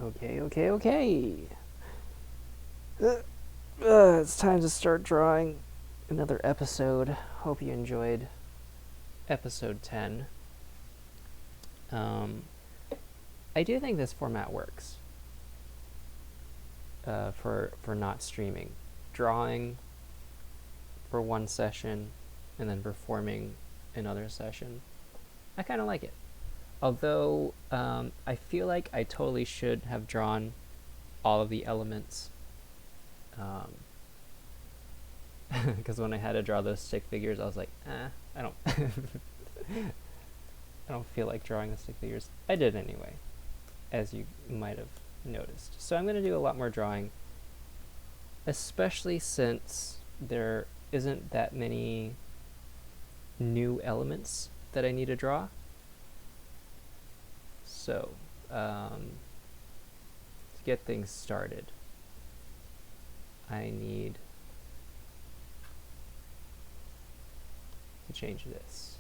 Okay. It's time to start drawing another episode. Hope you enjoyed episode 10. I do think this format works for not streaming. Drawing for one session and then performing another session. I kind of like it. Although I feel like I totally should have drawn all of the elements, because when I had to draw those stick figures, I was like, I don't, I don't feel like drawing the stick figures. I did anyway, as you might have noticed. So I'm going to do a lot more drawing, especially since there isn't that many new elements that I need to draw. So, to get things started, I need to change this.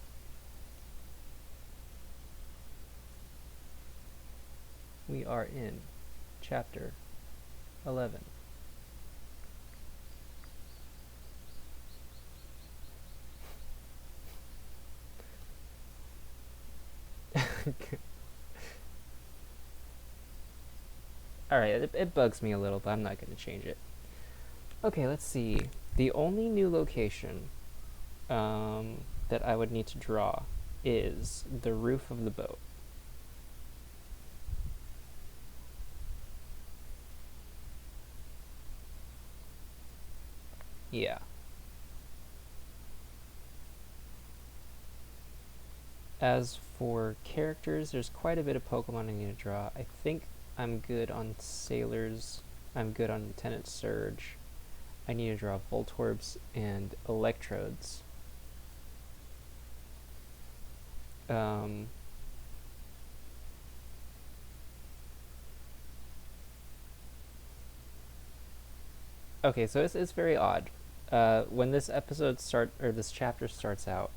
We are in chapter 11. Alright, it bugs me a little, but I'm not going to change it. Okay, let's see. The only new location that I would need to draw is the roof of the boat. Yeah. As for characters, there's quite a bit of Pokemon I need to draw. I think I'm good on Sailors. I'm good on Lieutenant Surge. I need to draw Voltorbs and Electrodes. Okay, so it's very odd. When this this chapter starts out,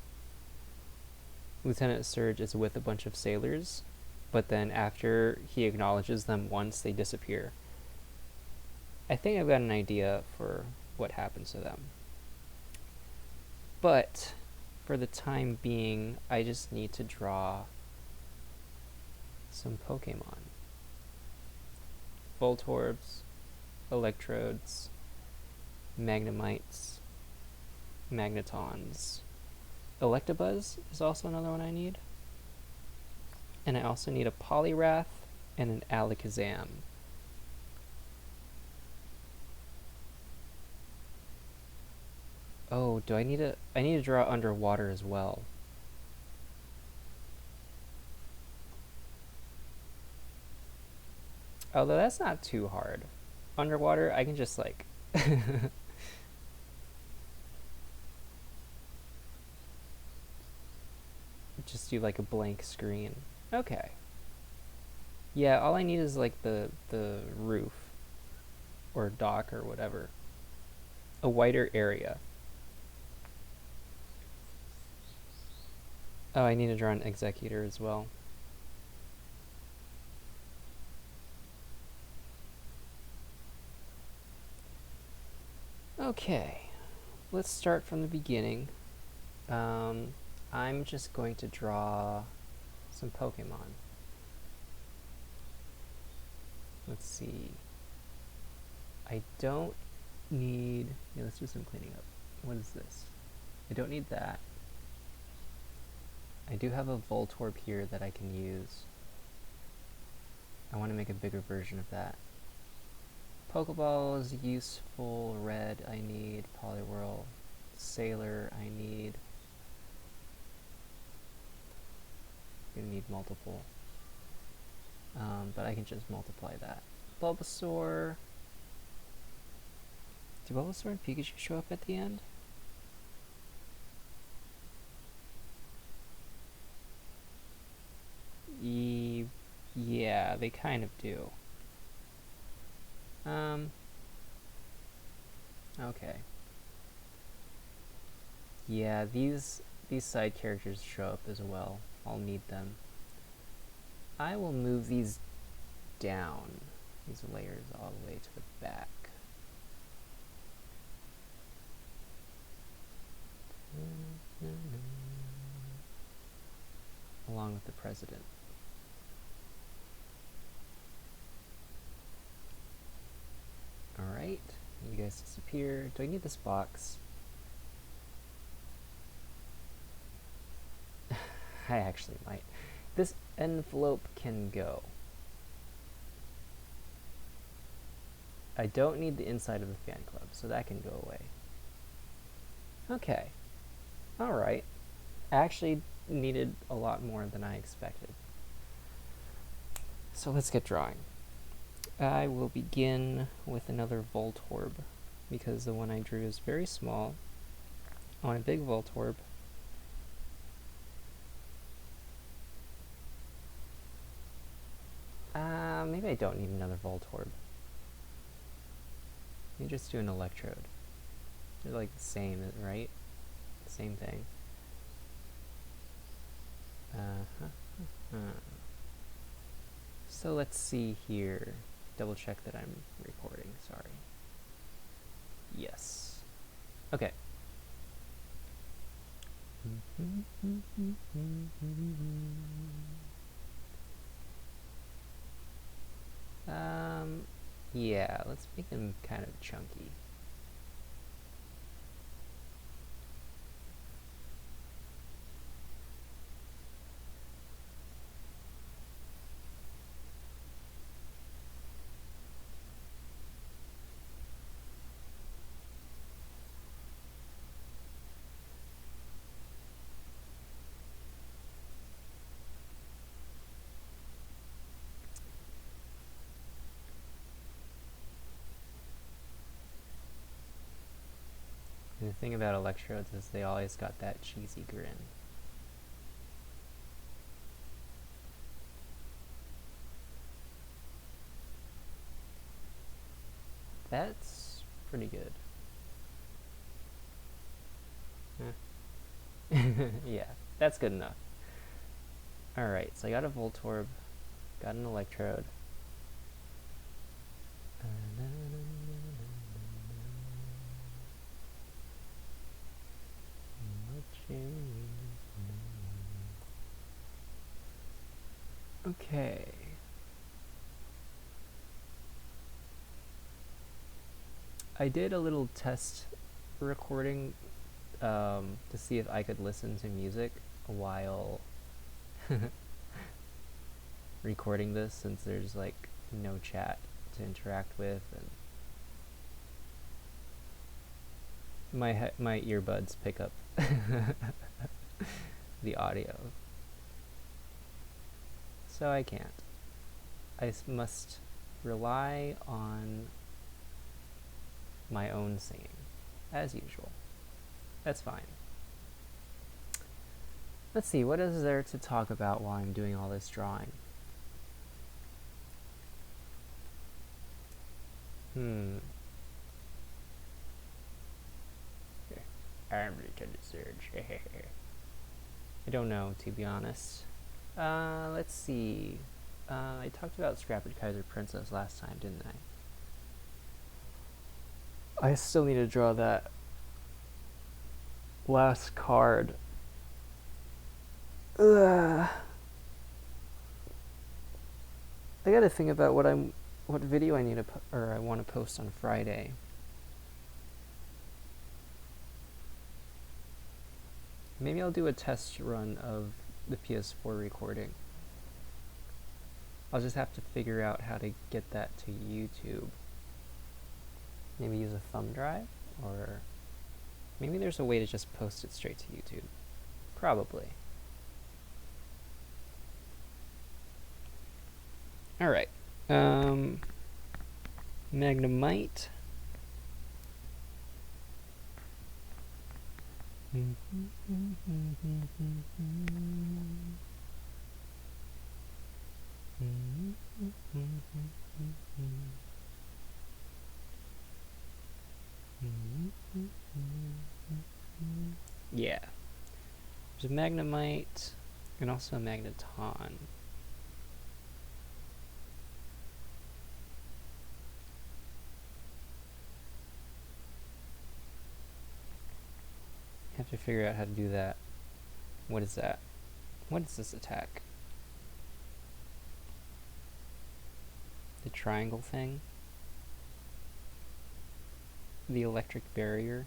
Lieutenant Surge is with a bunch of sailors, but then after he acknowledges them once, they disappear. I think I've got an idea for what happens to them. But for the time being, I just need to draw some Pokemon. Voltorbs, Electrodes, Magnemites, Magnetons. Electabuzz is also another one I need. And I also need a Poliwrath and an Alakazam. Oh, I need to draw underwater as well. Although that's not too hard. Underwater, I can just like just do like a blank screen. Okay. Yeah, all I need is like the roof or dock or whatever. A wider area. Oh, I need to draw an Executor as well. Okay, let's start from the beginning. I'm just going to draw some Pokemon. Let's see. I don't need... Yeah, let's do some cleaning up. What is this? I don't need that. I do have a Voltorb here that I can use. I want to make a bigger version of that. Pokeball is useful. Red, I need. Poliwhirl. Sailor, I need. I'm gonna need multiple. But I can just multiply that. Bulbasaur. Do Bulbasaur and Pikachu show up at the end? Yeah, they kind of do. Okay. Yeah, these side characters show up as well. I'll need them. I will move these down these layers all the way to the back. Along with the president. Alright, you guys disappear. Do I need this box? I actually might. This envelope can go. I don't need the inside of the fan club, so that can go away. Okay. Alright. I actually needed a lot more than I expected. So let's get drawing. I will begin with another Voltorb, because the one I drew is very small. I want a big Voltorb. Maybe I don't need another Voltorb. Let me just do an Electrode. They're like the same, right? Same thing. So let's see here. Double check that I'm recording, sorry. Yes. Okay. Yeah, let's make them kind of chunky. And the thing about Electrodes is they always got that cheesy grin. That's pretty good. Yeah, that's good enough. Alright, so I got a Voltorb, got an Electrode. Okay. I did a little test recording to see if I could listen to music while recording this, since there's like no chat to interact with, and my earbuds pick up the audio, so I can't. I must rely on my own singing, as usual. That's fine. Let's see, what is there to talk about while I'm doing all this drawing? I'm Lieutenant Surge. I don't know, to be honest. Let's see. I talked about Scrappered Kaiser Princess last time, didn't I? I still need to draw that last card. I gotta think about what video I need to I want to post on Friday. Maybe I'll do a test run of the PS4 recording. I'll just have to figure out how to get that to YouTube. Maybe use a thumb drive, or maybe there's a way to just post it straight to YouTube. Probably. Alright. Magnemite. Yeah. There's a Magnemite and also a Magneton. Should figure out how to do that. What is that? What is this attack? The triangle thing? The electric barrier?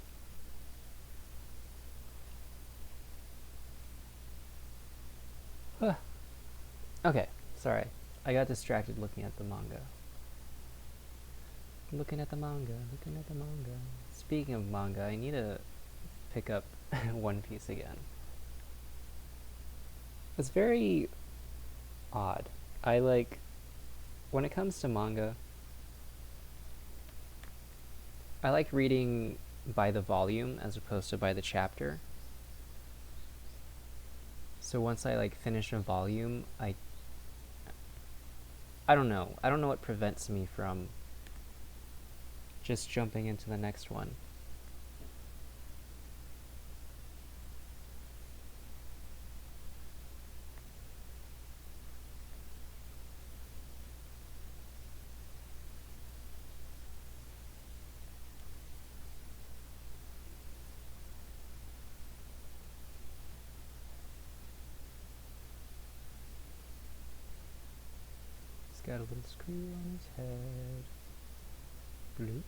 Huh. Okay, sorry. I got distracted looking at the manga. Looking at the manga. Speaking of manga, I need to pick up One Piece again. It's very odd. When it comes to manga, I like reading by the volume as opposed to by the chapter. So once I finish a volume, I don't know. I don't know what prevents me from just jumping into the next one. He's got a little screw on his head. Bloop.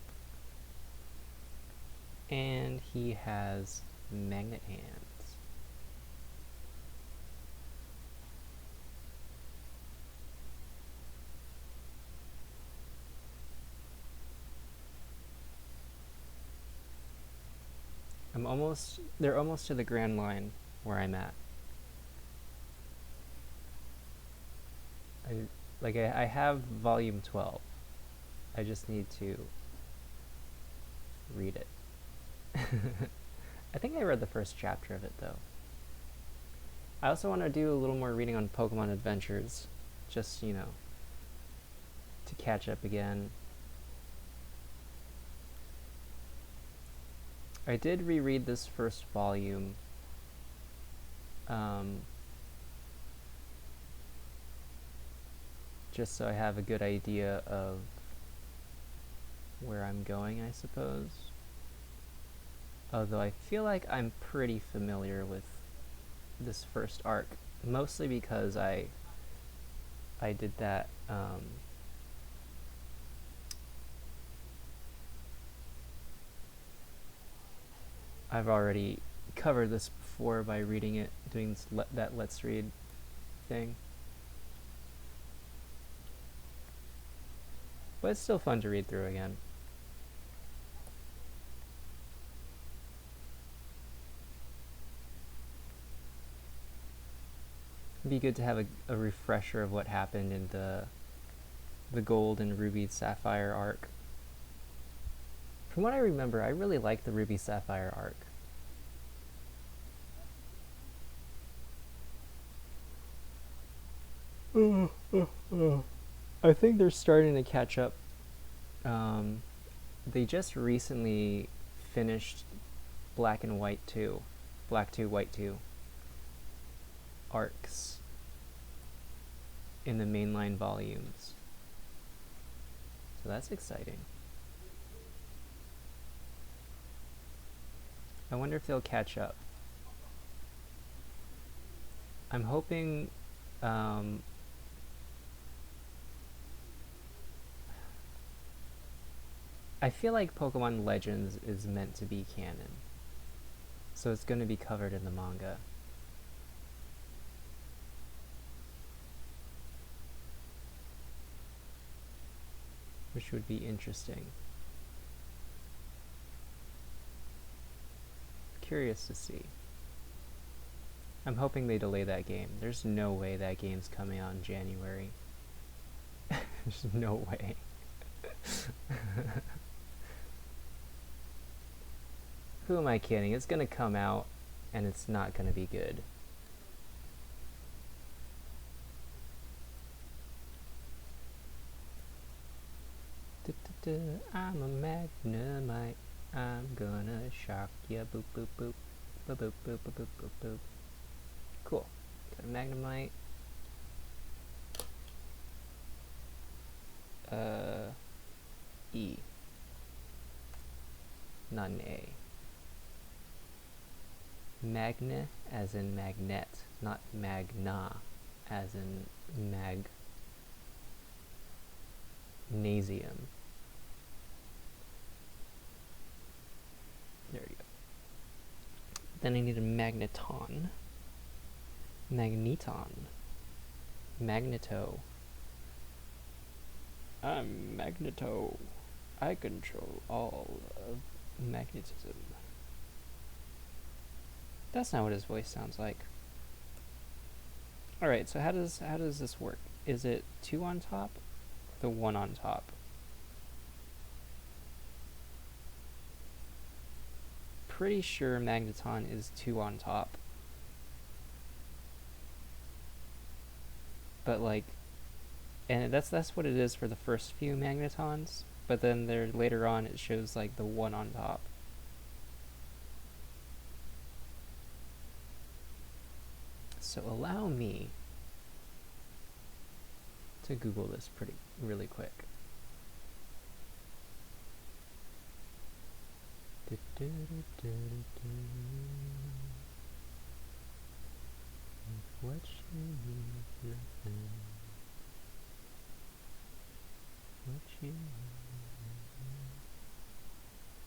And he has magnet hands. They're almost to the Grand Line where I'm at. I have volume 12. I just need to read it. I think I read the first chapter of it though. I also want to do a little more reading on Pokemon Adventures, just, to catch up again. I did reread this first volume. Just so I have a good idea of where I'm going, I suppose. Although I feel like I'm pretty familiar with this first arc, mostly because I did that I've already covered this before by reading it, doing that Let's Read thing. But it's still fun to read through again. It'd be good to have a refresher of what happened in the Gold and Ruby Sapphire arc. From what I remember, I really liked the Ruby Sapphire arc. I think they're starting to catch up. They just recently finished Black and White 2. Black 2, White 2 arcs in the mainline volumes. So that's exciting. I wonder if they'll catch up. I'm hoping I feel like Pokemon Legends is meant to be canon. So it's going to be covered in the manga. Which would be interesting. Curious to see. I'm hoping they delay that game. There's no way that game's coming out in January. There's no way. Who am I kidding? It's gonna come out and it's not gonna be good. I'm a Magnemite. I'm gonna shock ya. Boop boop boop. Boop boop boop boop boop boop boop. Cool. Got a Magnemite. E. Not an A. Magne as in magnet, not magna as in magnesium. There you go. Then I need a magneton. Magneton. Magneto. I'm Magneto. I control all of magnetism. That's not what his voice sounds like. Alright, so how does this work? Is it 2 on top or the 1 on top? Pretty sure magneton is 2 on top. But like, and that's what it is for the first few magnetons, but then there later on it shows like the 1 on top. So allow me to Google this really quick. What you need, nothing. What you need,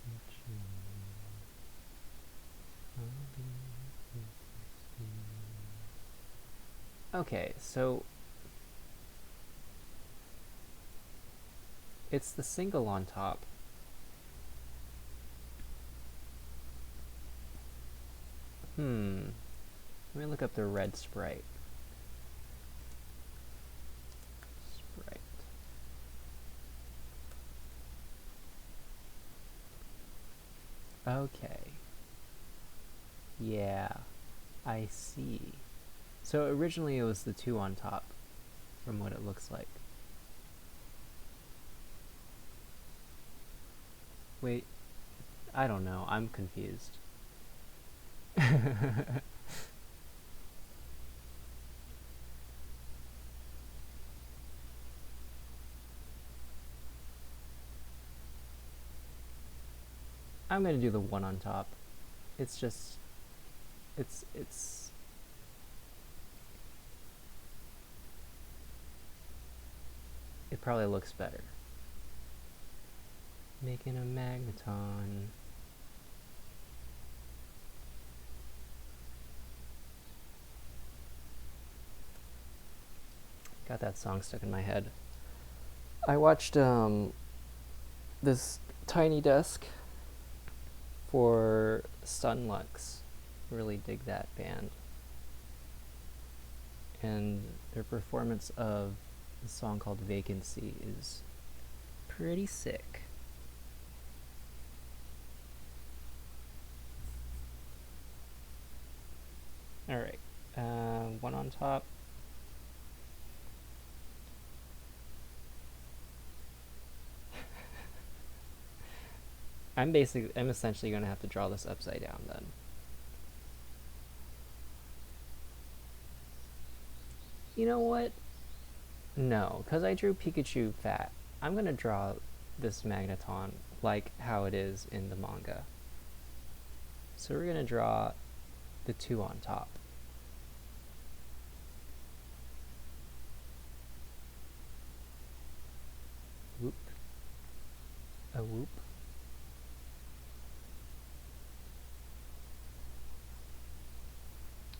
what you need. I'll be with you. Okay, so it's the single on top. Let me look up the red sprite. Okay. Yeah, I see. So originally it was the 2 on top, from what it looks like. Wait, I don't know. I'm confused. I'm gonna do the 1 on top. It's just, it's it probably looks better. Making a magneton. Got that song stuck in my head. I watched this Tiny Desk for Stunlux. Really dig that band. And their performance of a song called Vacancy is pretty sick. Alright, 1 on top. I'm essentially going to have to draw this upside down then. You know what? No, because I drew Pikachu fat. I'm going to draw this magneton like how it is in the manga. So we're going to draw the 2 on top. Whoop. A whoop.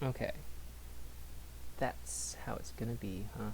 Okay. That's how it's gonna be, huh?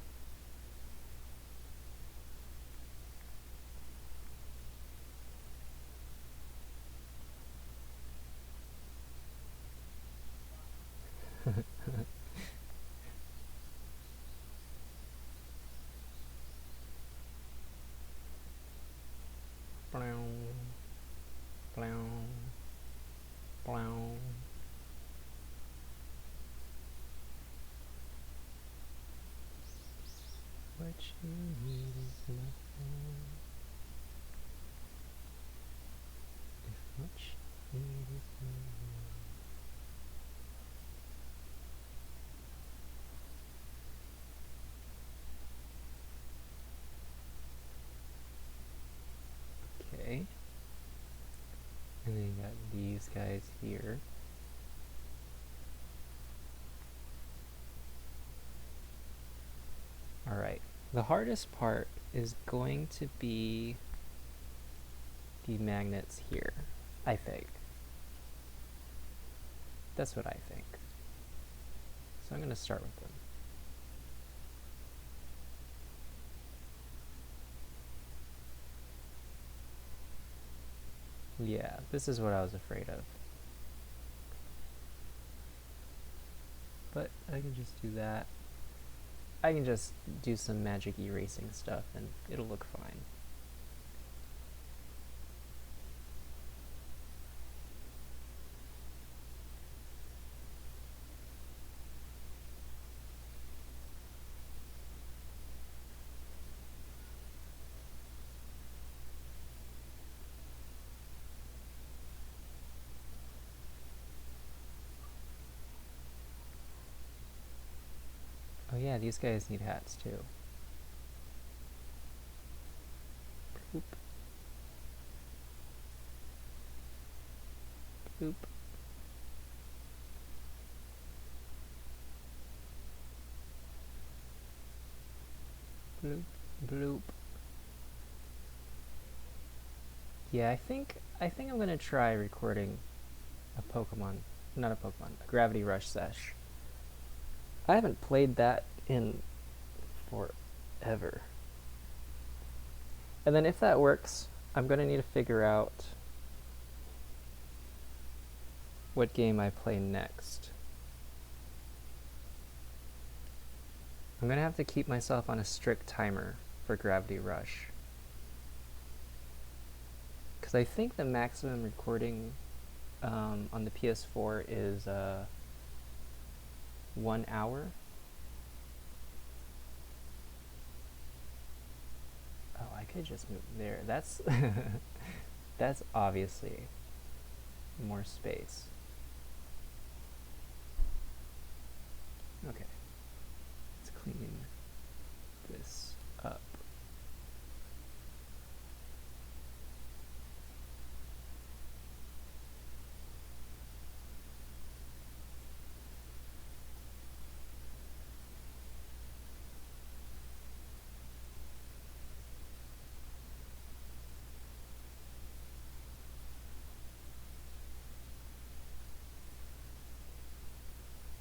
What you need is nothing. If what you need is nothing. Okay. And then you got these guys here. Alright. The hardest part is going to be the magnets here, I think. That's what I think. So I'm going to start with them. Yeah, this is what I was afraid of. But I can just do that. I can just do some magic erasing stuff and it'll look fine. Oh yeah, these guys need hats too. Boop. Boop. Bloop. Bloop. Yeah, I think I'm gonna try recording a Pokemon, not a Pokemon, a Gravity Rush sesh. I haven't played that in forever. And then if that works, I'm gonna need to figure out what game I play next. I'm gonna have to keep myself on a strict timer for Gravity Rush. Because I think the maximum recording on the PS4 is 1 hour. Oh, I could just move there. That's that's obviously more space. Okay, let's clean this up.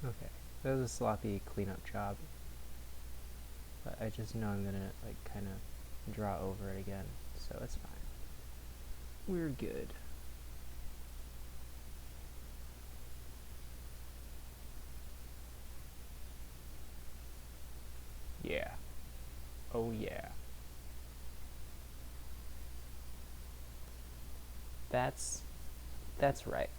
Okay, that was a sloppy cleanup job, but I just know I'm gonna like kind of draw over it again, so it's fine. We're good. Yeah. Oh yeah. That's right.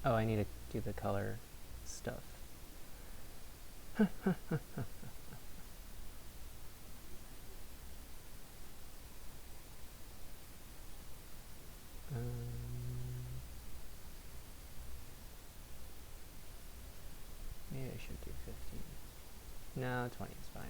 Oh, I need to do the color stuff. Maybe I should do 15. No, 20 is fine.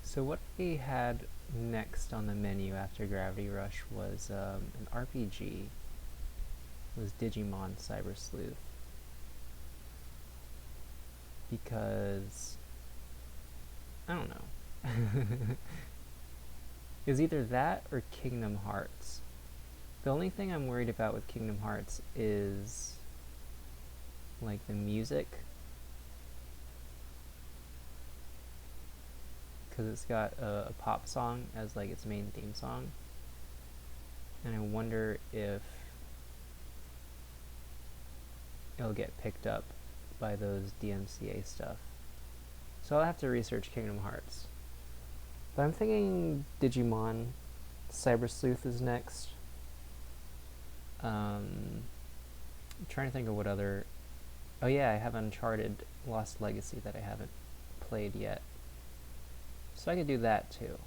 So what we had next on the menu after Gravity Rush was an RPG. It was Digimon Cyber Sleuth. Because I don't know. It was either that or Kingdom Hearts. The only thing I'm worried about with Kingdom Hearts is like the music, because it's got a pop song as like its main theme song, and I wonder if it'll get picked up by those DMCA stuff. So I'll have to research Kingdom Hearts. But I'm thinking Digimon Cyber Sleuth is next. I'm trying to think of what other... Oh yeah, I have Uncharted Lost Legacy that I haven't played yet. So I could do that too.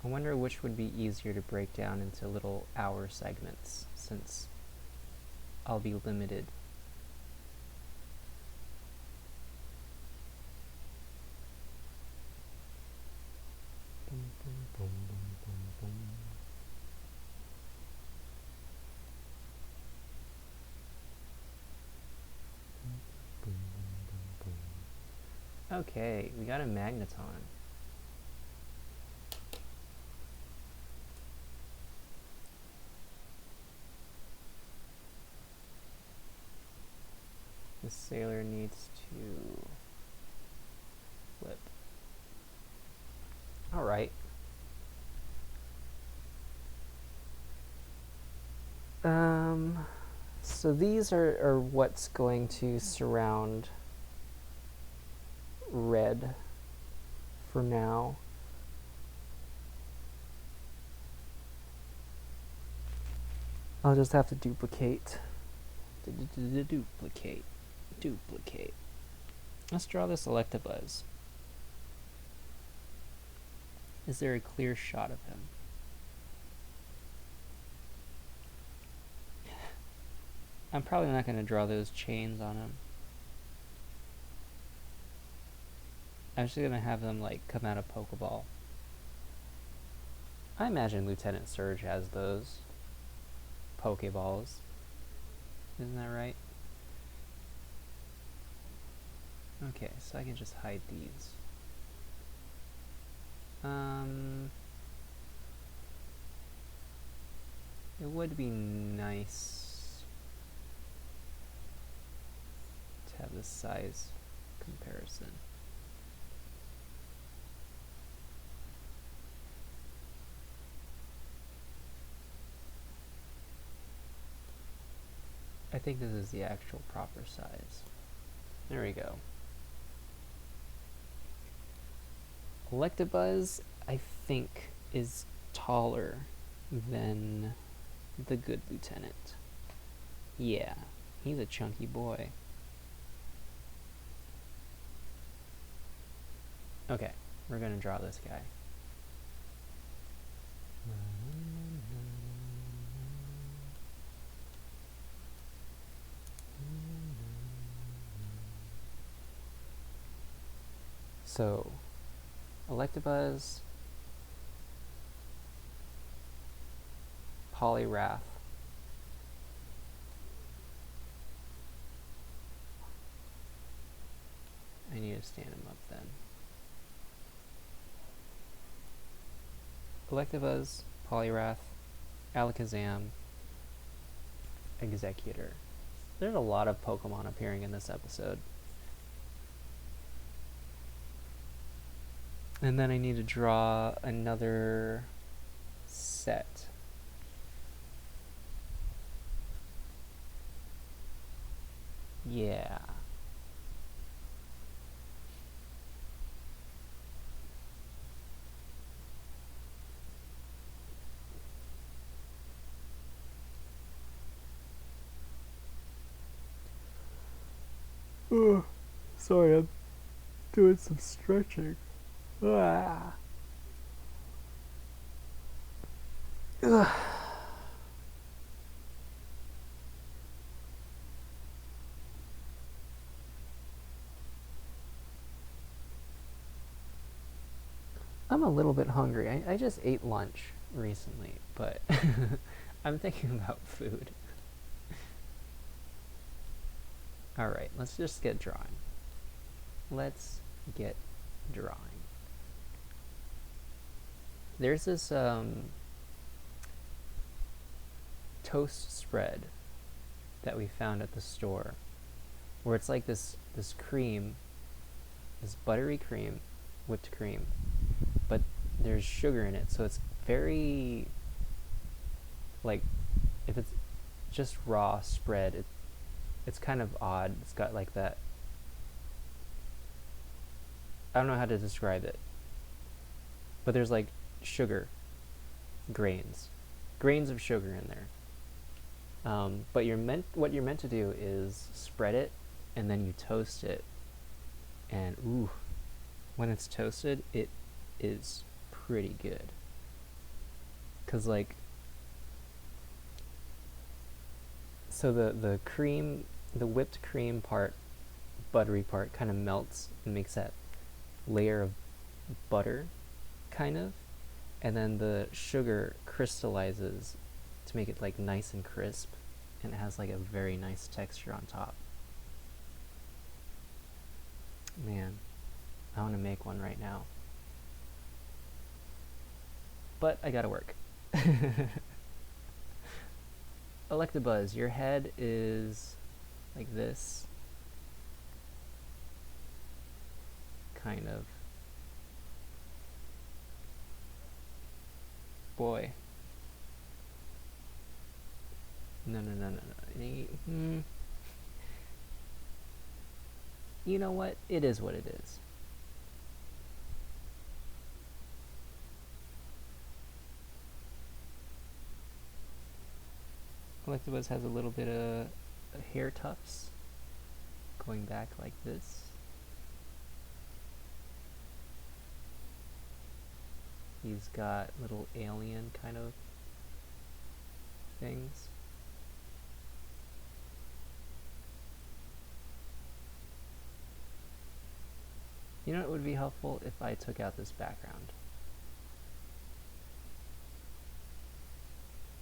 I wonder which would be easier to break down into little hour segments, since I'll be limited. Okay, we got a magneton. The sailor needs to flip. Alright. So these are what's going to surround red for now. I'll just have to duplicate. Duplicate. Let's draw this Electabuzz. Is there a clear shot of him? I'm probably not going to draw those chains on him. I'm just going to have them like come out of Pokeball. I imagine Lieutenant Surge has those Pokeballs. Isn't that right? Okay, so I can just hide these. It would be nice to have this size comparison. I think this is the actual proper size. There we go. Electabuzz, I think, is taller than the good lieutenant. Yeah, he's a chunky boy. Okay, we're gonna draw this guy. So, Electabuzz, Poliwrath, I need to stand him up then. Electabuzz, Poliwrath, Alakazam, Executor. There's a lot of Pokemon appearing in this episode. And then I need to draw another set. Yeah. Sorry, I'm doing some stretching. Ah. Ugh. I'm a little bit hungry. I just ate lunch recently, but I'm thinking about food. Alright, let's just get drawing. Let's get drawing. There's this toast spread that we found at the store where it's like this cream, this buttery cream, whipped cream, but there's sugar in it, so it's very, like, if it's just raw spread, it's kind of odd. It's got like that, I don't know how to describe it, but there's like sugar, grains of sugar in there. But what you're meant to do is spread it and then you toast it, and ooh, when it's toasted, it is pretty good. Cause like, so the cream, the whipped cream part, buttery part, kind of melts and makes that layer of butter, kind of, and then the sugar crystallizes to make it like nice and crisp, and it has like a very nice texture on top. Man, I want to make one right now, but I gotta work. Electabuzz, your head is like this, kind of. Boy. No, no, no, no, no. You know what? It is what it is. Electabuzz has a little bit of hair tufts going back like this. He's got little alien kind of things. You know what would be helpful if I took out this background?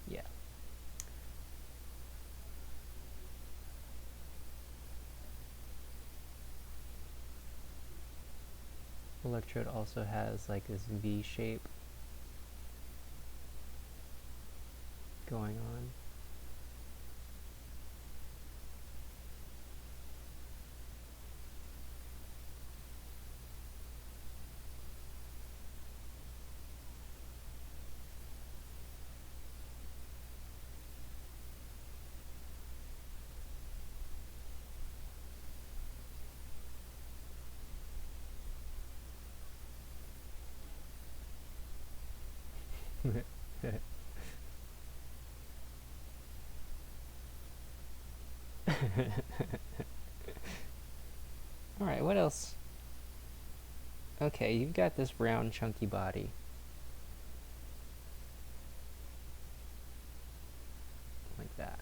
Yeah. Electrode also has like this V shape going on. Alright, what else? Okay, you've got this round chunky body. Like that.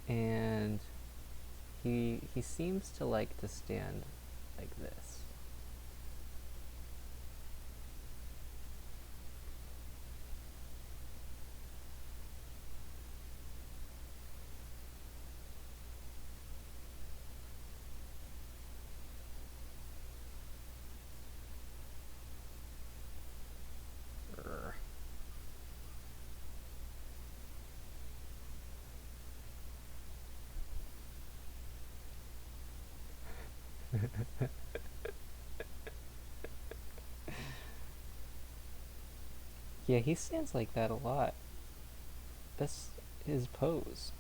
And he seems to like to stand like this. Yeah, he stands like that a lot. That's his pose.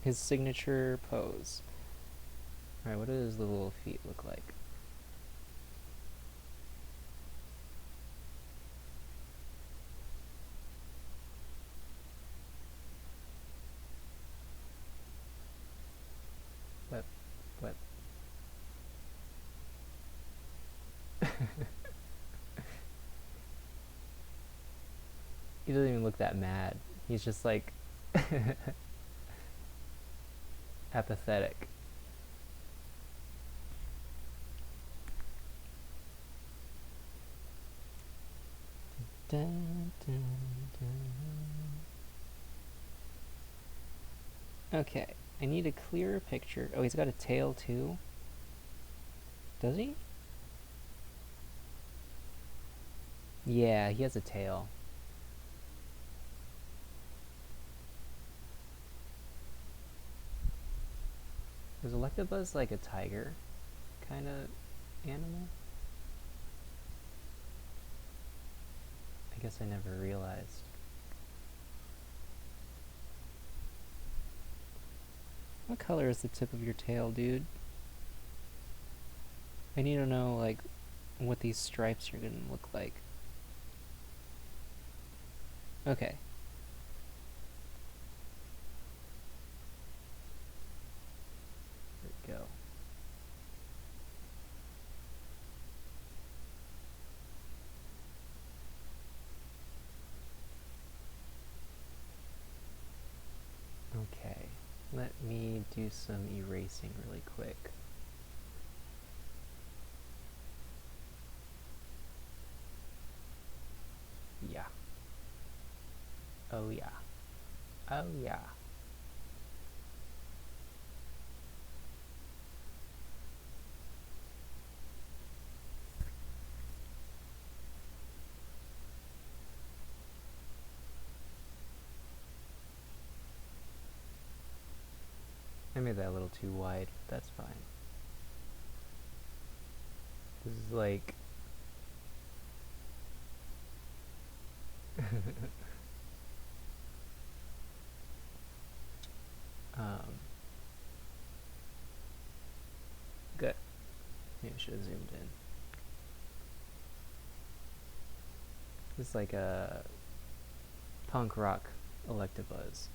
His signature pose. Alright, what do his little feet look like? What? What? He doesn't even look that mad. He's just like apathetic. Dun, dun, dun. Okay, I need a clearer picture. Oh, he's got a tail too? Does he? Yeah, he has a tail. Is Electabuzz like a tiger kind of animal? I guess I never realized. What color is the tip of your tail, dude? I need to know, like, what these stripes are gonna look like. Okay. There we go. Let me do some erasing really quick. Yeah. Oh yeah. Oh yeah. I made that a little too wide. That's fine. This is like um, good. Maybe I should have zoomed in. It's like a punk rock Electabuzz.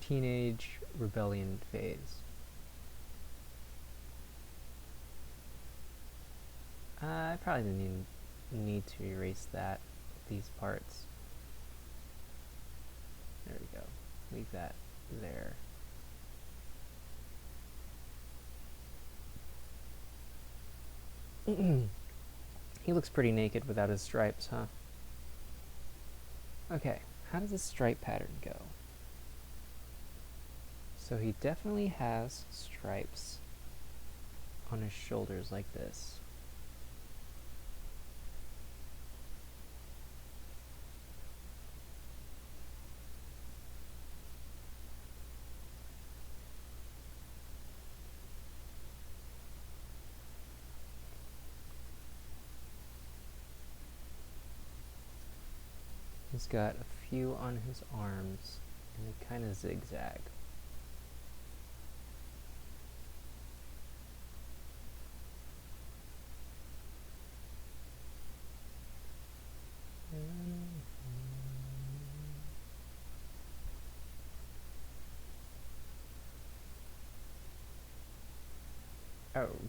Teenage rebellion phase. I probably didn't even need to erase these parts. There we go. Leave that there. He looks pretty naked without his stripes, huh? Okay, how does this stripe pattern go? So he definitely has stripes on his shoulders like this. He's got a few on his arms, and they kind of zigzag.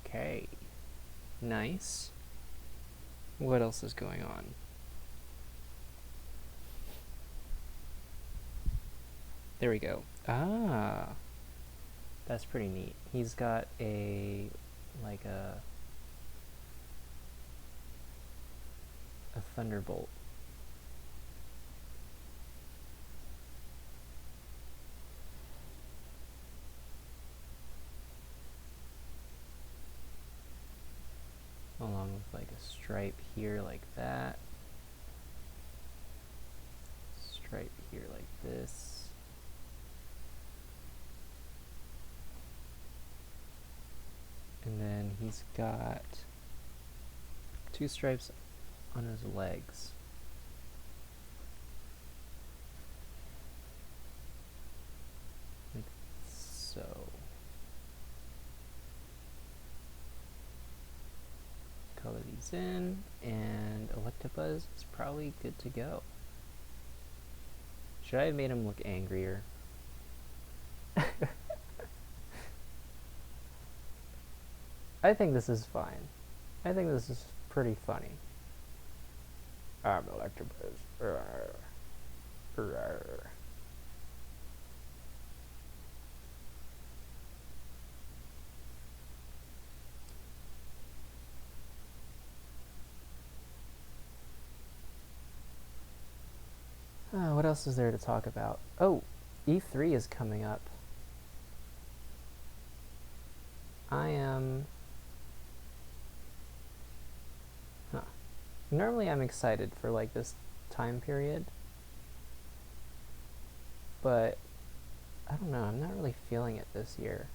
Okay. Nice. What else is going on? There we go. Ah, that's pretty neat. He's got like a thunderbolt. Along with like a stripe here like that. Stripe here like this. And then he's got 2 stripes on his legs. Like so. Color these in, and Electabuzz is probably good to go. Should I have made him look angrier? I think this is fine. I think this is pretty funny. I'm Electabuzz. What else is there to talk about? Oh, E3 is coming up. Normally I'm excited for like this time period, but I don't know, I'm not really feeling it this year.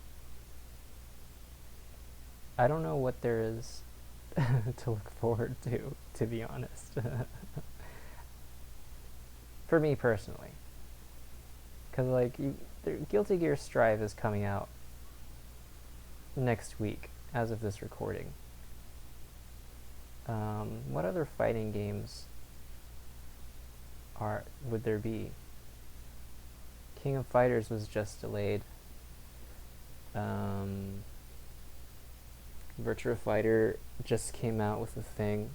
I don't know what there is to look forward to be honest. For me personally. Because, like, Guilty Gear Strive is coming out next week, as of this recording. What other fighting games would there be? King of Fighters was just delayed. Virtua Fighter just came out with a thing,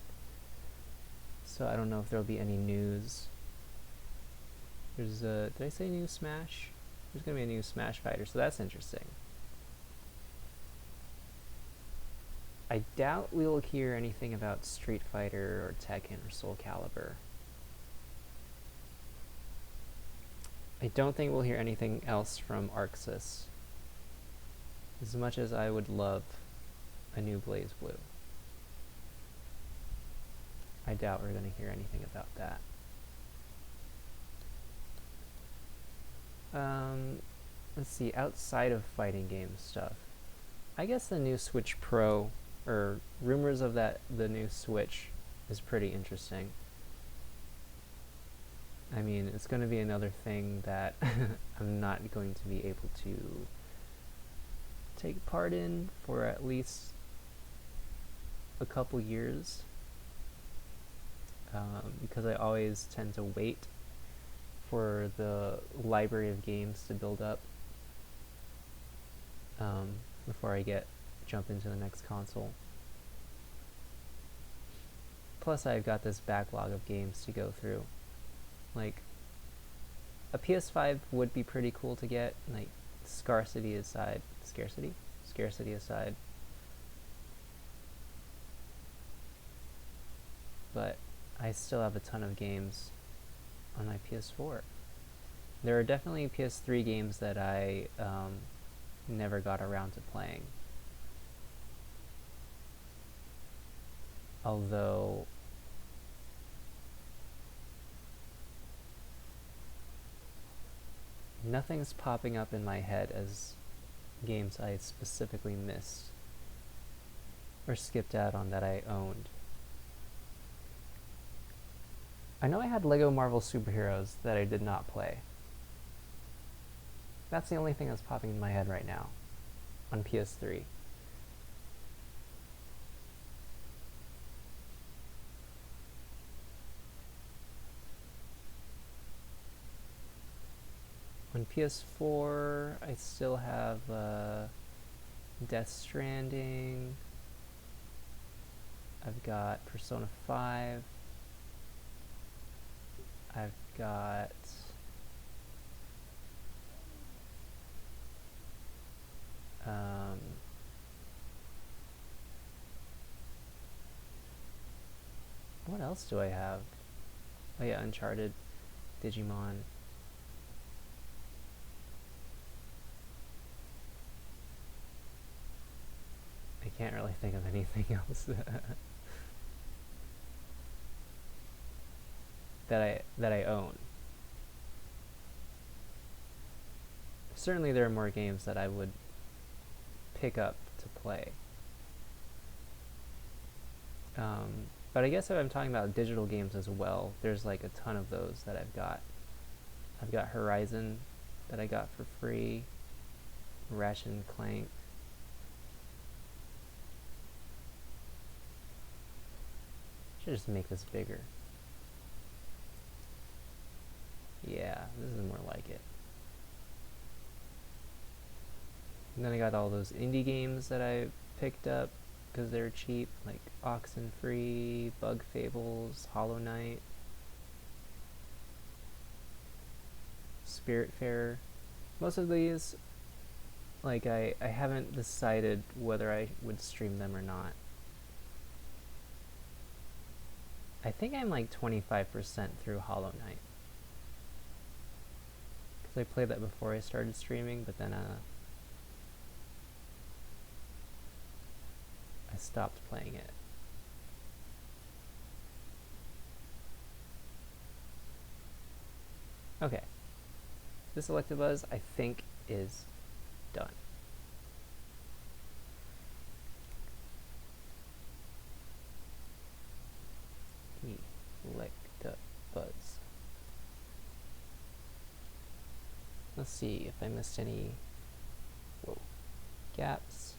so I don't know if there'll be any news There's a, did I say new Smash? There's gonna be a new Smash fighter, so that's interesting. I doubt we'll hear anything about Street Fighter or Tekken or Soul Calibur. I don't think we'll hear anything else from Arxis. As much as I would love a new Blaze Blue, I doubt we're going to hear anything about that. Let's see, outside of fighting game stuff, I guess the new Switch Pro, or rumors of that, the new Switch, is pretty interesting. I mean, it's going to be another thing that I'm not going to be able to take part in for at least a couple years, because I always tend to wait for the library of games to build up before I jump into the next console. Plus I've got this backlog of games to go through. Like, a PS5 would be pretty cool to get, like, scarcity aside. Scarcity aside. But I still have a ton of games on my PS4. There are definitely PS3 games that I never got around to playing. Although nothing's popping up in my head as games I specifically missed or skipped out on that I owned. I know I had Lego Marvel Superheroes that I did not play. That's the only thing that's popping in my head right now on PS3. On PS4, I still have Death Stranding. I've got Persona 5. I've got what else do I have? Oh yeah, Uncharted, Digimon. I can't really think of anything else that I own. Certainly there are more games that I would pick up to play. But I guess if I'm talking about digital games as well, there's like a ton of those that I've got. I've got Horizon that I got for free, Ratchet and Clank. Should just make this bigger. Yeah, this is more like it. And then I got all those indie games that I picked up because they're cheap, like Oxenfree, Bug Fables, Hollow Knight, Spiritfarer. Most of these, like, I haven't decided whether I would stream them or not. I think I'm like 25% through Hollow Knight. Because I played that before I started streaming, but then I stopped playing it. Okay. This Electabuzz, I think, is done. Electabuzz. Let's see if I missed any gaps.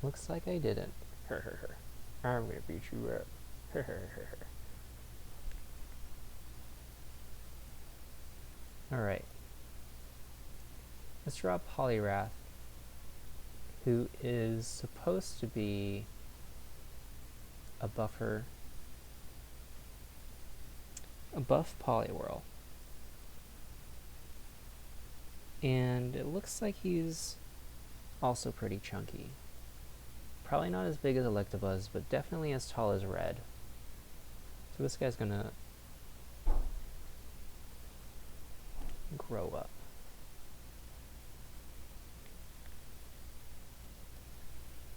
Looks like I didn't. I'm gonna beat you up. Alright. Let's draw Poliwrath, who is supposed to be a buff Poliwhirl. And it looks like he's also pretty chunky. Probably not as big as Electabuzz, but definitely as tall as Red. So this guy's gonna grow up.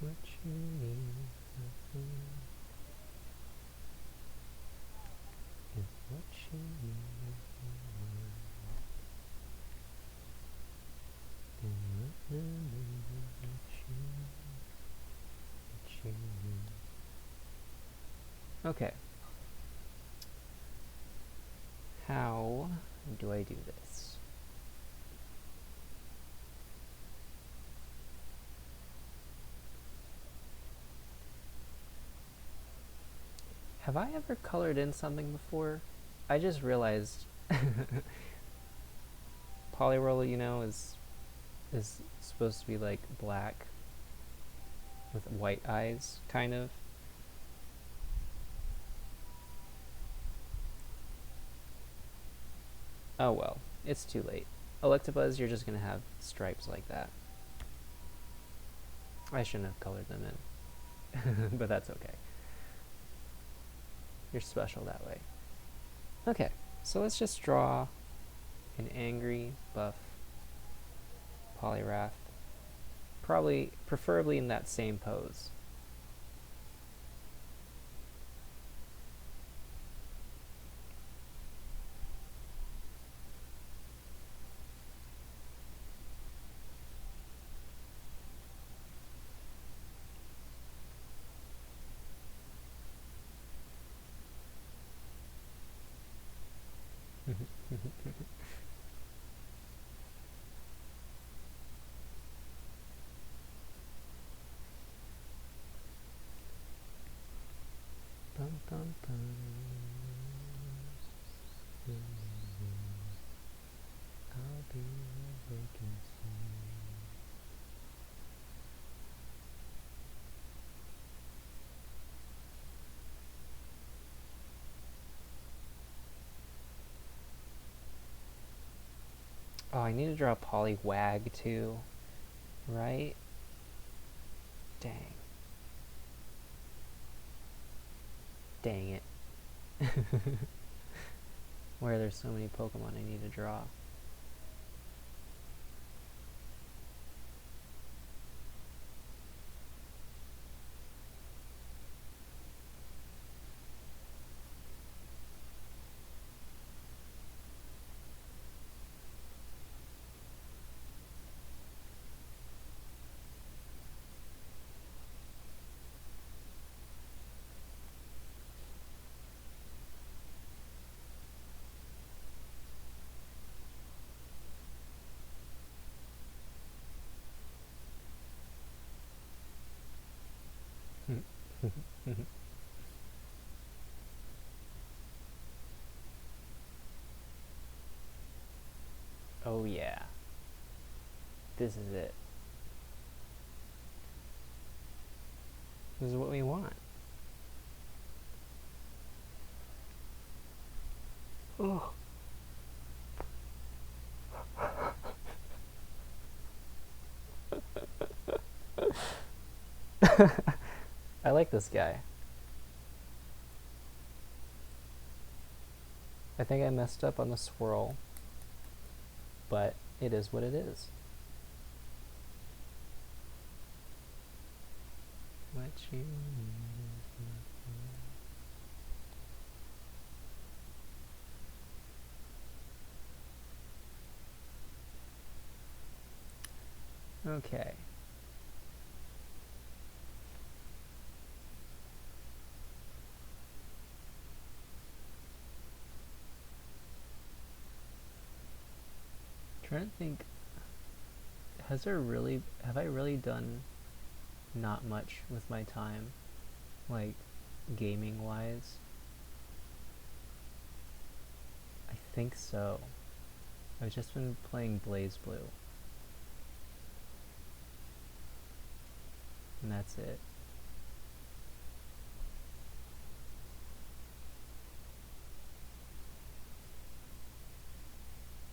What you need is what you need. Okay. How do I do this? Have I ever colored in something before? I just realized Poliwhirl, is supposed to be like black with white eyes, kind of. Oh well, it's too late. Electabuzz, you're just gonna have stripes like that. I shouldn't have colored them in, but that's okay. You're special that way. Okay, so let's just draw an angry, buff Poliwrath. Preferably in that same pose. Bum, bum, bum. I'll be a vacancy. Oh, I need to draw a Poliwag too, right? Dang. Dang it. Where there's so many Pokemon I need to draw. Oh yeah. This is it. This is what we want. Oh. I like this guy. I think I messed up on the swirl, but it is what it is. What you Okay. Trying to think, have I really done not much with my time, like gaming wise? I think so. I've just been playing Blaze Blue. And that's it.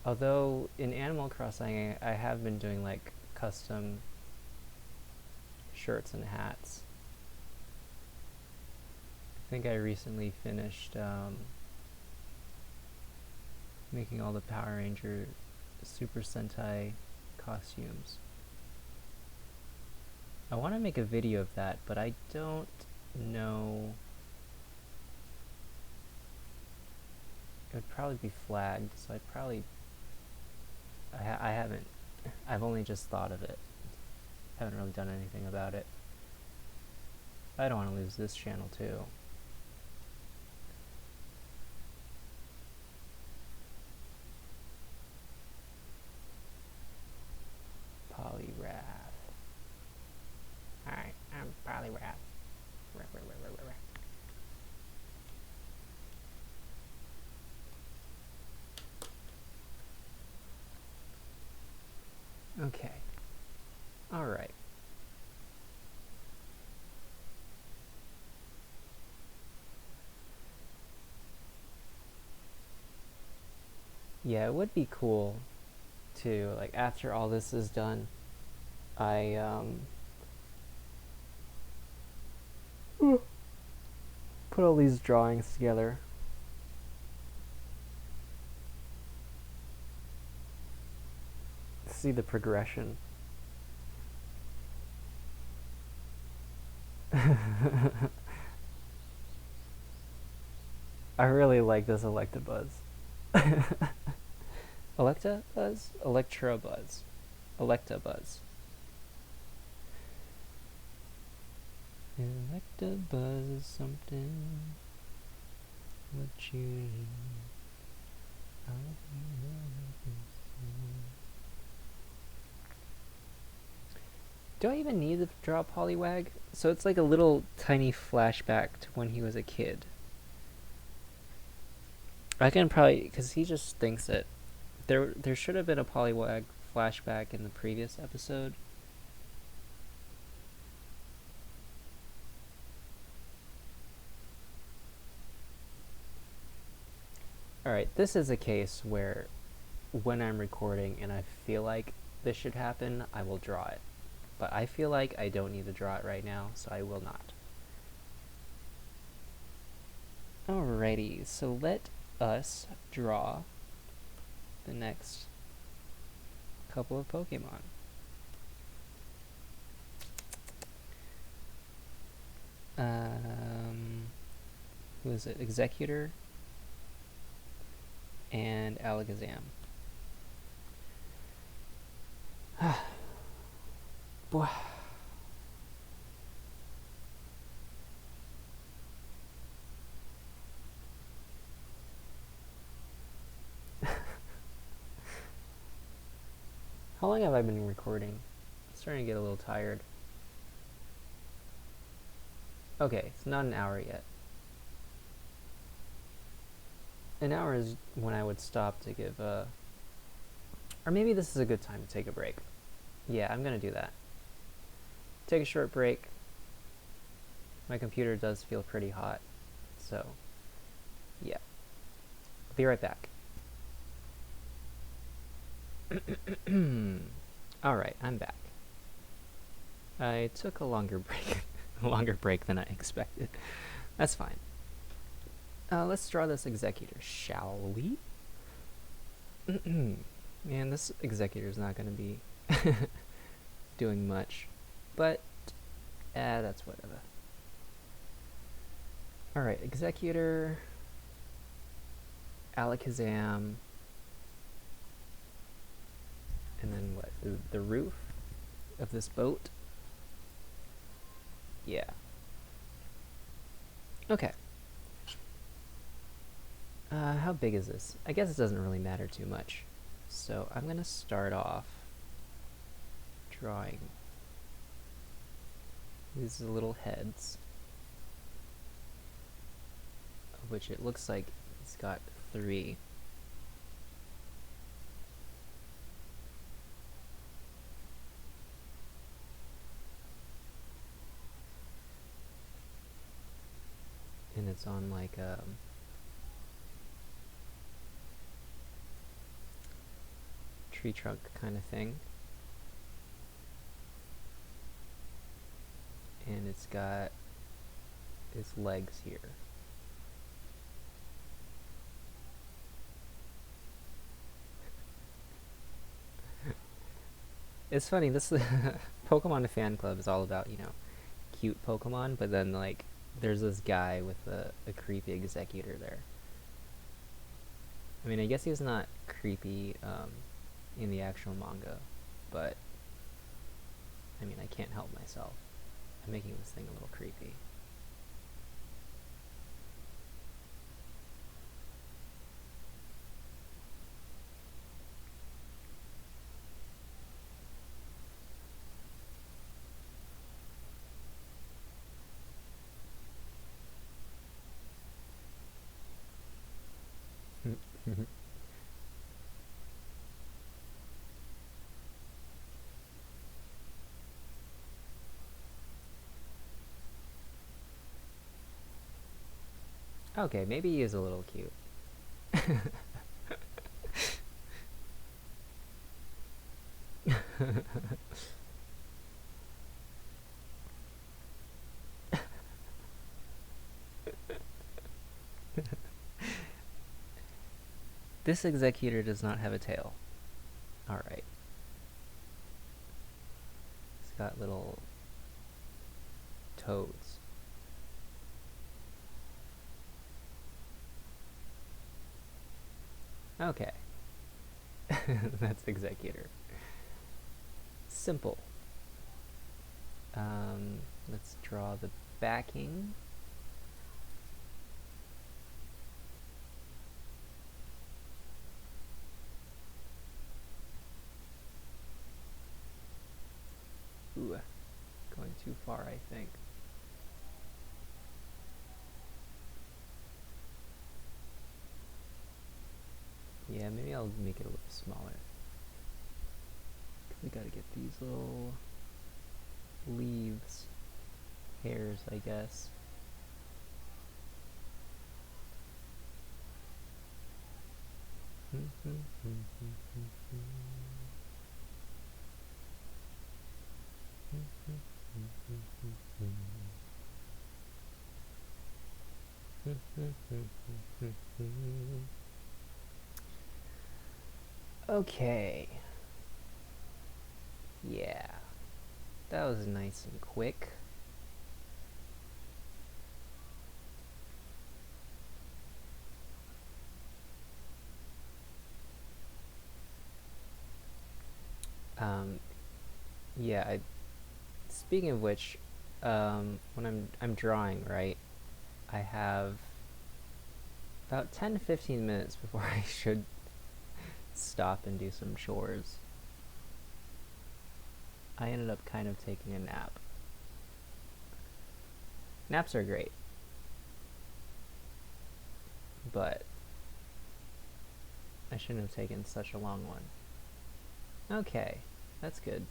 Although in Animal Crossing, I have been doing like custom shirts and hats. I think I recently finished making all the Power Ranger Super Sentai costumes. I want to make a video of that, but I don't know. It would probably be flagged, so I'd probably. I haven't. I've only just thought of it. Haven't really done anything about it. I don't want to lose this channel too. Poliwrath. Hi, I'm Poliwrath. Okay. Alright. Yeah, it would be cool to, like, after all this is done, I, put all these drawings together. See the progression. I really like this Electabuzz. Electabuzz? Electrobuzz. Electabuzz. Electabuzz is something what you need. Do I even need to draw Poliwag? So it's like a little tiny flashback to when he was a kid. I can probably, because he just thinks that there should have been a Poliwag flashback in the previous episode. Alright, this is a case where when I'm recording and I feel like this should happen, I will draw it. But I feel like I don't need to draw it right now, so I will not. Alrighty, so let us draw the next couple of Pokemon. Who is it? Executor and Alakazam. Boy. How long have I been recording? I'm starting to get a little tired. Okay, it's not an hour yet. An hour is when I would stop to give a... Or maybe this is a good time to take a break. Yeah, I'm gonna do that. Take a short break. My computer does feel pretty hot, so yeah. I'll be right back. Alright, I'm back. I took a longer break. A longer break than I expected. That's fine. Let's draw this Executor, shall we? Man, this Executor's not gonna be doing much. But, that's whatever. Alright, Executor, Alakazam, and then what? The roof of this boat? Yeah. Okay. How big is this? I guess it doesn't really matter too much. So I'm gonna start off drawing these little heads, of which it looks like it's got 3. And it's on like tree trunk kind of thing. And it's got its legs here. It's funny, this Pokemon fan club is all about, cute Pokemon, but then like there's this guy with a creepy executor there. I mean, I guess he's not creepy in the actual manga, but I mean, I can't help myself. I'm making this thing a little creepy. Okay, maybe he is a little cute. This executor does not have a tail. Alright. It's got little toads. Okay. That's executor. Simple. Let's draw the backing. Ooh, going too far, I think. Yeah, maybe I'll make it a little smaller. We gotta get these little leaves, hairs, I guess. Okay. Yeah. That was nice and quick. Yeah, speaking of which, when I'm drawing, right, I have about 10 to 15 minutes before I should stop and do some chores. I ended up kind of taking a nap. Naps are great, but I shouldn't have taken such a long one. Okay, that's good.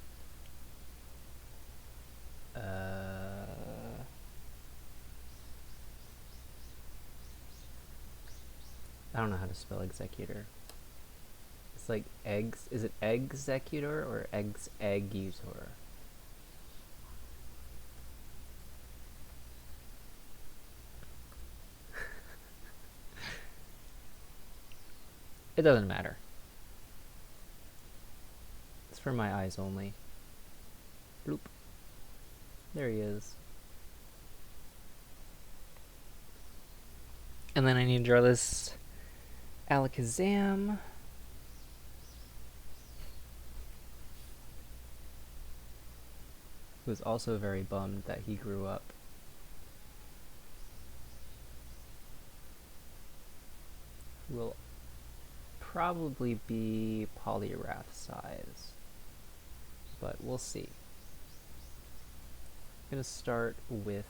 I don't know how to spell executor. It's like eggs. Is it executor or eggs-egg-utor? It doesn't matter. It's for my eyes only. Bloop. There he is. And then I need to draw this Alakazam. Who was also very bummed that he grew up. Will probably be Polyrath size, but we'll see. I'm gonna start with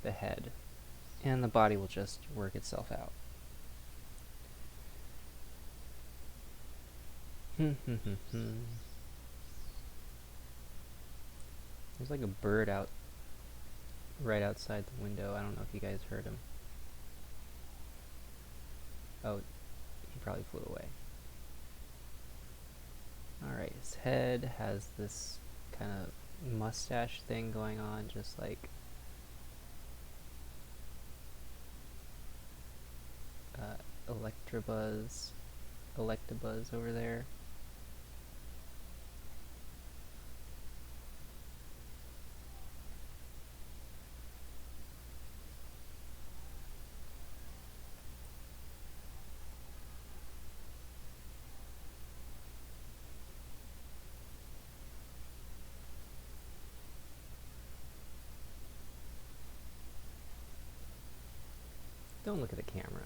the head, and the body will just work itself out. There's like a bird out right outside the window. I don't know if you guys heard him. Oh, he probably flew away. Alright, his head has this kind of mustache thing going on, just like Electabuzz over there. Don't look at the camera.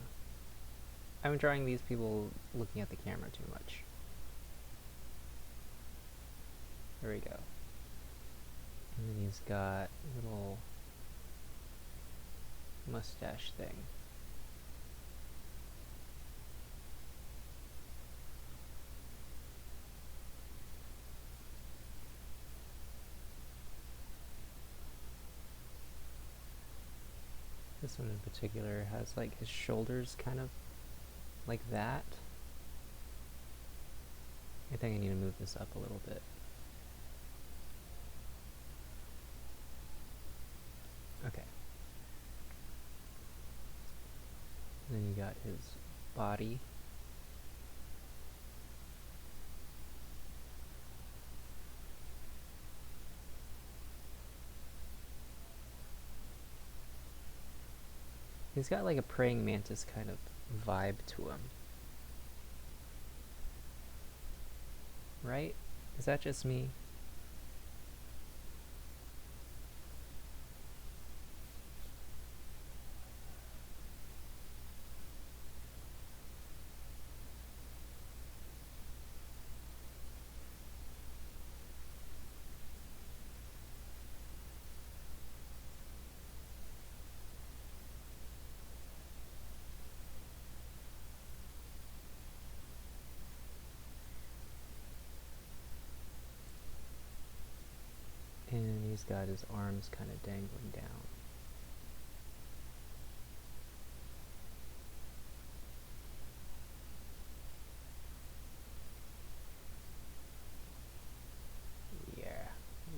I'm drawing these people looking at the camera too much. There we go. And then he's got a little mustache thing. This one in particular has like his shoulders kind of like that. I think I need to move this up a little bit. Okay. And then you got his body. He's got like a praying mantis kind of vibe to him. Right? Is that just me? And he's got his arms kind of dangling down. Yeah,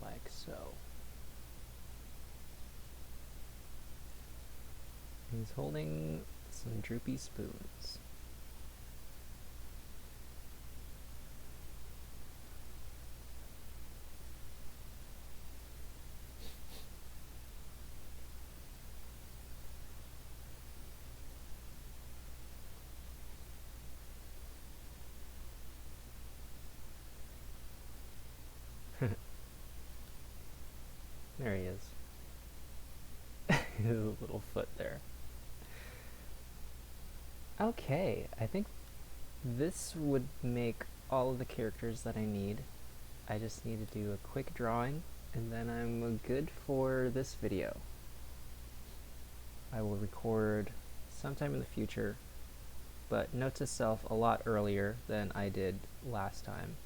like so. He's holding some droopy spoons. There he is. His little foot there. Okay, I think this would make all of the characters that I need. I just need to do a quick drawing, and then I'm good for this video. I will record sometime in the future, but note to self, a lot earlier than I did last time.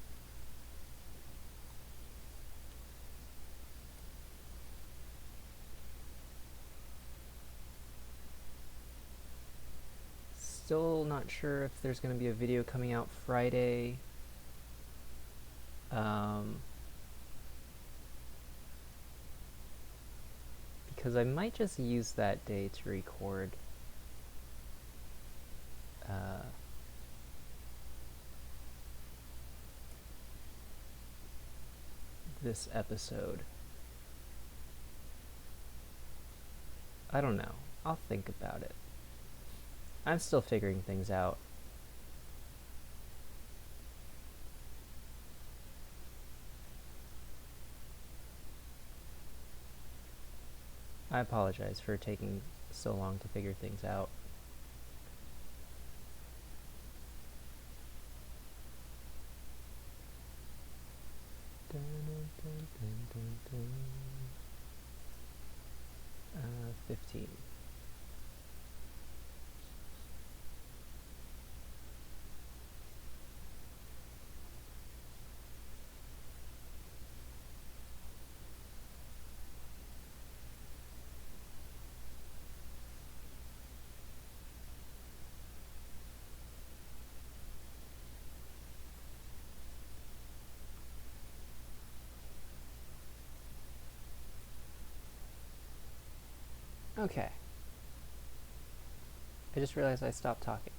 Still not sure if there's going to be a video coming out Friday. Because I might just use that day to record this episode. I don't know. I'll think about it. I'm still figuring things out. I apologize for taking so long to figure things out. Dun, dun, dun, 15. Okay. I just realized I stopped talking,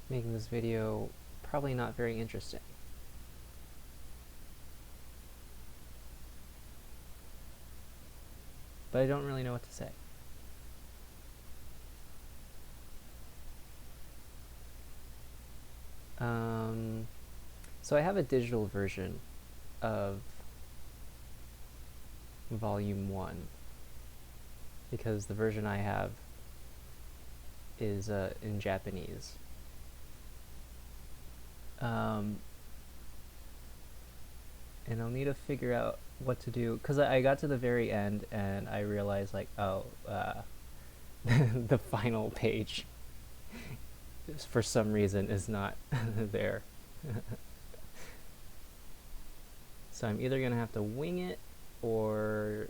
making this video probably not very interesting. But I don't really know what to say. So I have a digital version of Volume 1 because the version I have is in Japanese. And I'll need to figure out what to do because I got to the very end and I realized like, oh, the final page for some reason is not there. So I'm either gonna have to wing it or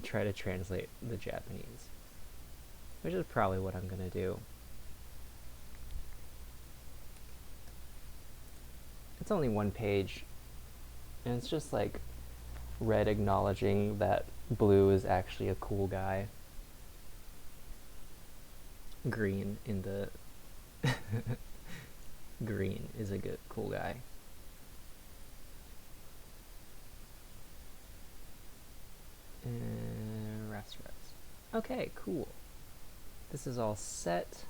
try to translate the Japanese, which is probably what I'm gonna do. It's only one page, and it's just like red acknowledging that blue is actually a cool guy. Green in the green is a good cool guy. Restaurants. Okay, cool. This is all set.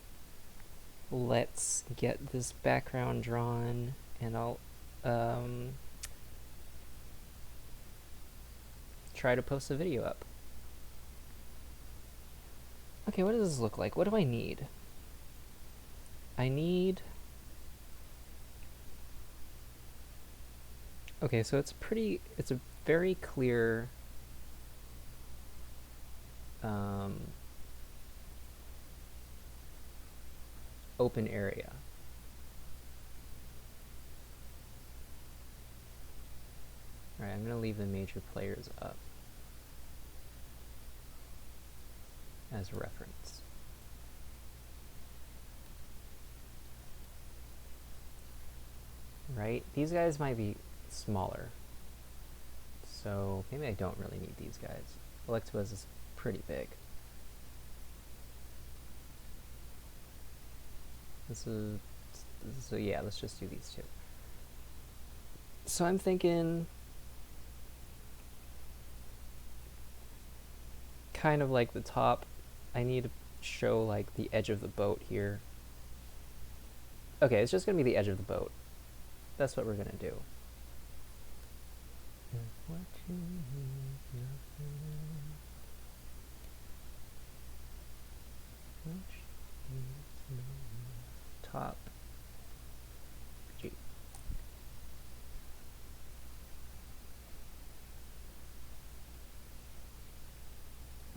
Let's get this background drawn, and I'll try to post a video up. Okay, what does this look like? What do I need? Okay, so it's a very clear open area. Alright, I'm gonna leave the major players up as reference. Right? These guys might be smaller, so maybe I don't really need these guys. Electabuzz is pretty big. So yeah, let's just do these two. So I'm thinking kind of like the top. I need to show like the edge of the boat here. Okay, it's just gonna be the edge of the boat. That's what we're gonna do. Top G.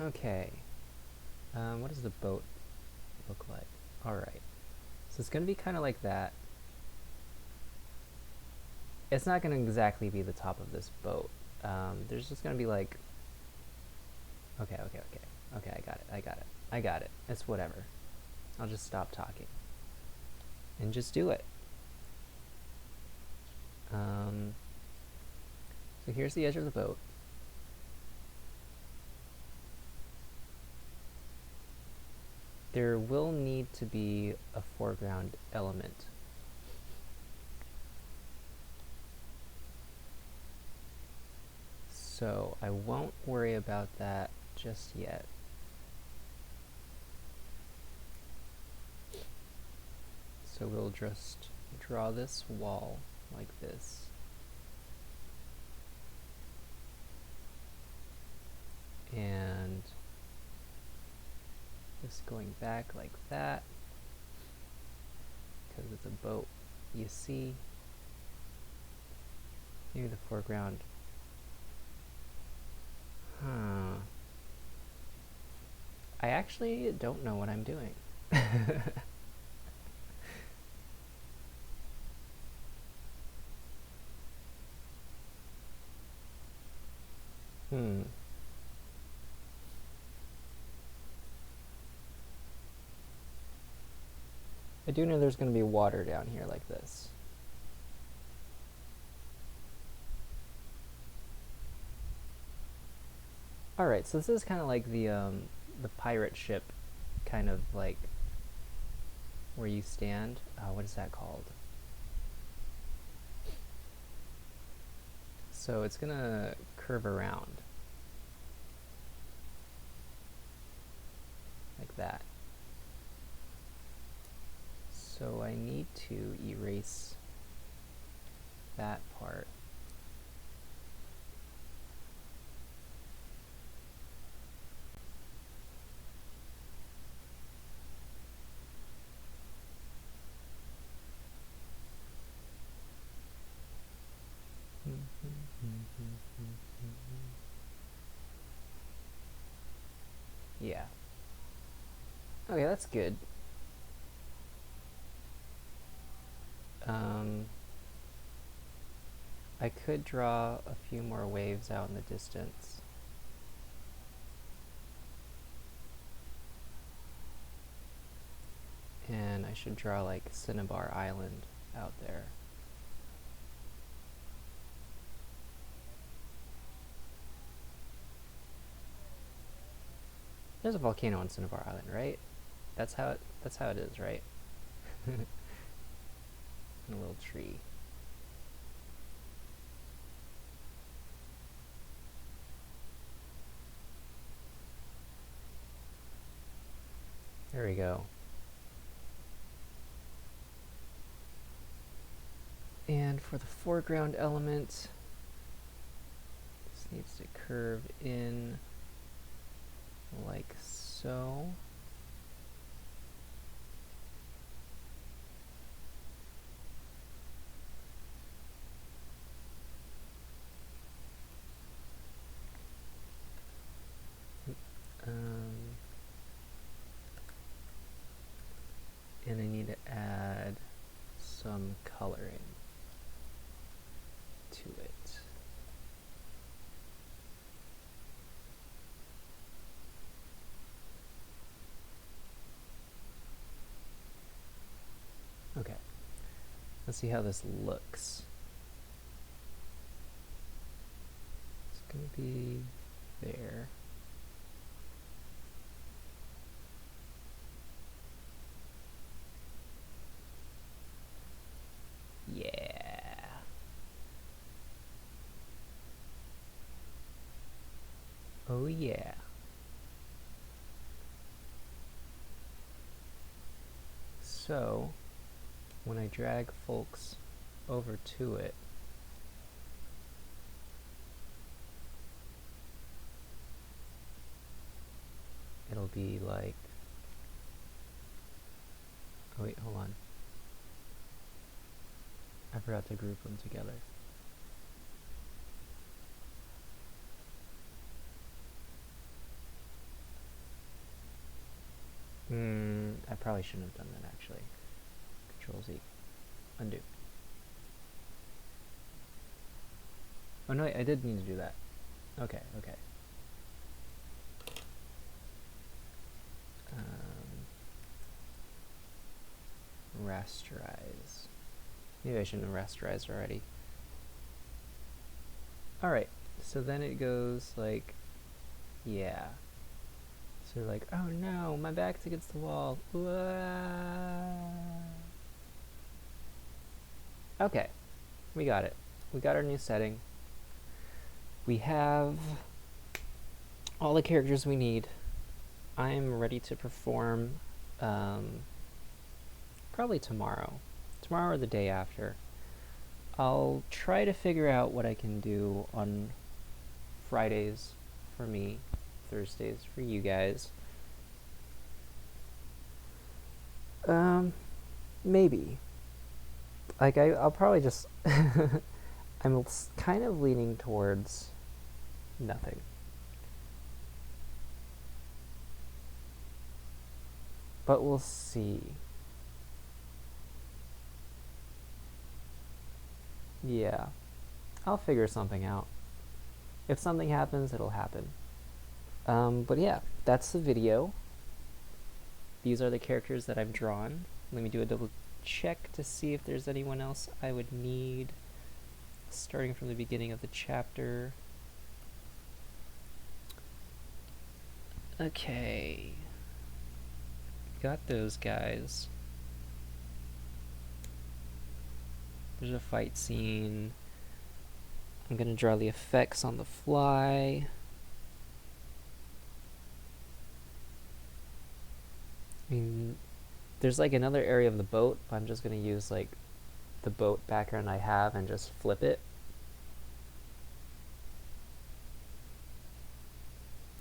Okay. What does the boat look like? Alright. So it's gonna be kind of like that. It's not gonna exactly be the top of this boat. There's just gonna be like... Okay. Okay, I got it. It's whatever. I'll just stop talking. And just do it. So here's the edge of the boat. There will need to be a foreground element. So I won't worry about that just yet. So we'll just draw this wall like this. And this going back like that, because it's a boat, you see. Maybe the foreground. I actually don't know what I'm doing. I do know there's going to be water down here like this. Alright, so this is kind of like the pirate ship, kind of like where you stand. What is that called? So it's gonna curve around like that. So I need to erase that part. Yeah. Okay, that's good. I could draw a few more waves out in the distance. And I should draw like Cinnabar Island out there. There's a volcano on Cinnabar Island, right? That's how it is, right? And a little tree. There we go. And for the foreground element, this needs to curve in like so. And I need to add some coloring to it. Okay, let's see how this looks. It's gonna be there. Yeah. Oh yeah. So, when I drag folks over to it, it'll be like, oh wait, hold on. I forgot to group them together. I probably shouldn't have done that actually. Control Z. Undo. Oh no, wait, I did need to do that. Okay, okay. Rasterize. Maybe I shouldn't have rasterized already. Alright, so then it goes like, yeah. So you're like, oh no, my back's against the wall. Okay, we got it. We got our new setting. We have all the characters we need. I'm ready to perform probably tomorrow or the day after. I'll try to figure out what I can do on Fridays for me, Thursdays for you guys. Maybe. Like, I'll probably just... I'm kind of leaning towards nothing. But we'll see. Yeah. I'll figure something out. If something happens, it'll happen. But yeah, that's the video. These are the characters that I've drawn. Let me do a double check to see if there's anyone else I would need. Starting from the beginning of the chapter. Okay. Got those guys. There's a fight scene. I'm gonna draw the effects on the fly. I mean, there's like another area of the boat, but I'm just gonna use like the boat background I have and just flip it.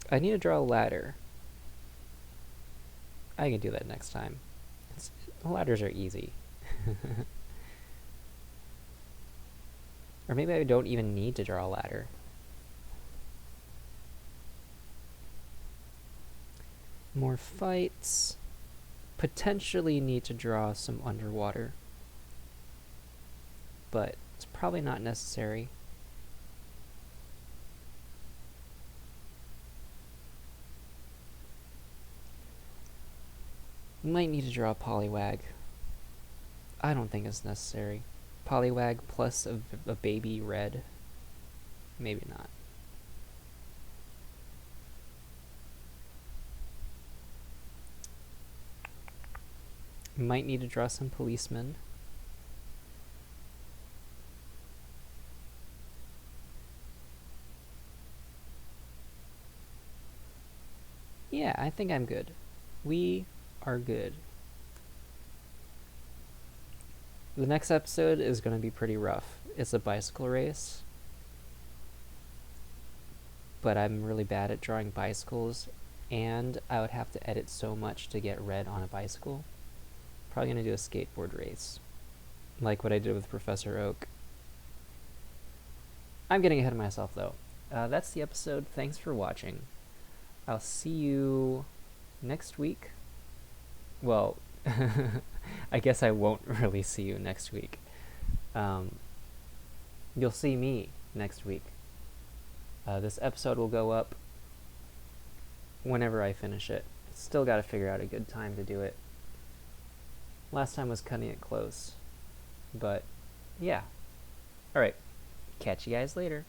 I need to draw a ladder. I can do that next time. Ladders are easy. Or maybe I don't even need to draw a ladder. More fights. Potentially need to draw some underwater, but it's probably not necessary. Might need to draw a polywag. I don't think it's necessary. Polywag plus a baby red. Maybe not. Might need to draw some policemen. Yeah, I think I'm good. We are good. The next episode is going to be pretty rough. It's a bicycle race, but I'm really bad at drawing bicycles, and I would have to edit so much to get red on a bicycle. Probably going to do a skateboard race, like what I did with Professor Oak. I'm getting ahead of myself, though. That's the episode. Thanks for watching. I'll see you next week. Well, I guess I won't really see you next week. You'll see me next week. This episode will go up whenever I finish it. Still got to figure out a good time to do it. Last time was cutting it close. But, yeah. Alright. Catch you guys later.